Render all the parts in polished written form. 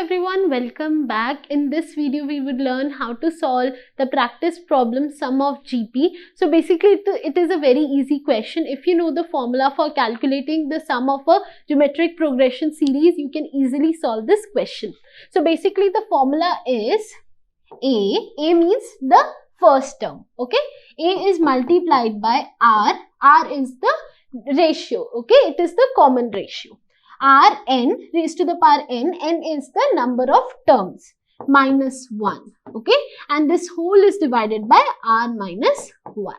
everyone, welcome back. In this video we would learn how to solve the practice problem sum of GP. So basically it is a very easy question. If you know the formula for calculating the sum of a geometric progression series, you can easily solve this question. So basically the formula is A means the first term, okay? A is multiplied by R is the ratio, okay? It is the common ratio. Rn raised to the power n is the number of terms, minus 1, okay? And this whole is divided by r minus 1.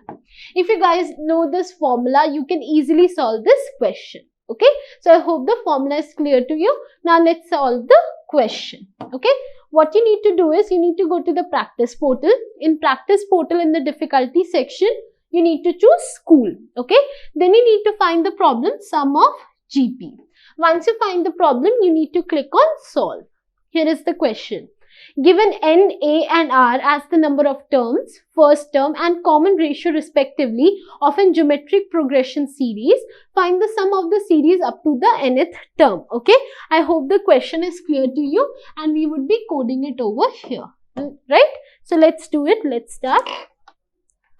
If you guys know this formula, you can easily solve this question, okay? So I hope the formula is clear to you. Now let's solve the question, okay? What you need to do is you need to go to the practice portal. In practice portal, in the difficulty section, you need to choose school, okay? Then you need to find the problem sum of GP. Once you find the problem, you need to click on solve. Here is the question. Given n, a and r as the number of terms, first term and common ratio respectively of a geometric progression series, find the sum of the series up to the nth term, okay? I hope the question is clear to you and we would be coding it over here, right? So let's do it. Let's start.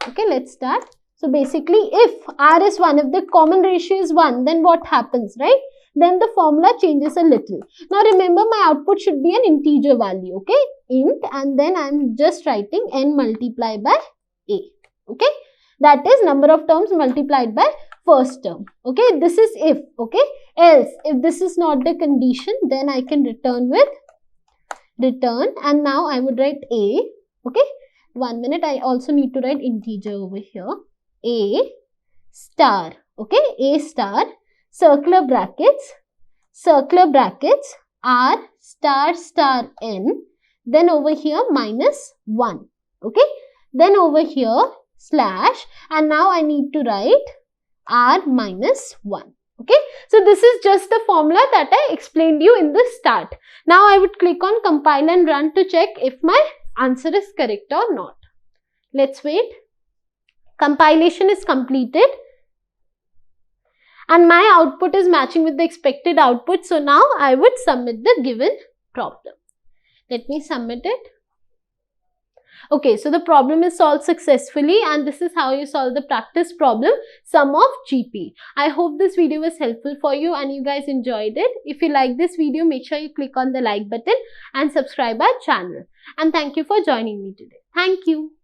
Okay, let's start. So basically if r is 1, if the common ratio is 1, then what happens, right? Then the formula changes a little. Now remember, my output should be an integer value, okay? Int, and then I'm just writing n multiplied by a, okay? That is number of terms multiplied by first term, okay? This is if, okay? Else, if this is not the condition, then I can return with return, and now I would write a, okay? 1 minute, I also need to write integer over here. A star, okay? A star, circular brackets, r star star n, then over here minus 1, okay? Then over here slash, and now I need to write r minus 1, okay? So this is just the formula that I explained you in the start. Now I would click on compile and run to check if my answer is correct or not. Let's wait. Compilation is completed. And my output is matching with the expected output. So now I would submit the given problem. Let me submit it. Okay, so the problem is solved successfully and this is how you solve the practice problem sum of GP. I hope this video was helpful for you and you guys enjoyed it. If you like this video, make sure you click on the like button and subscribe our channel. And thank you for joining me today. Thank you.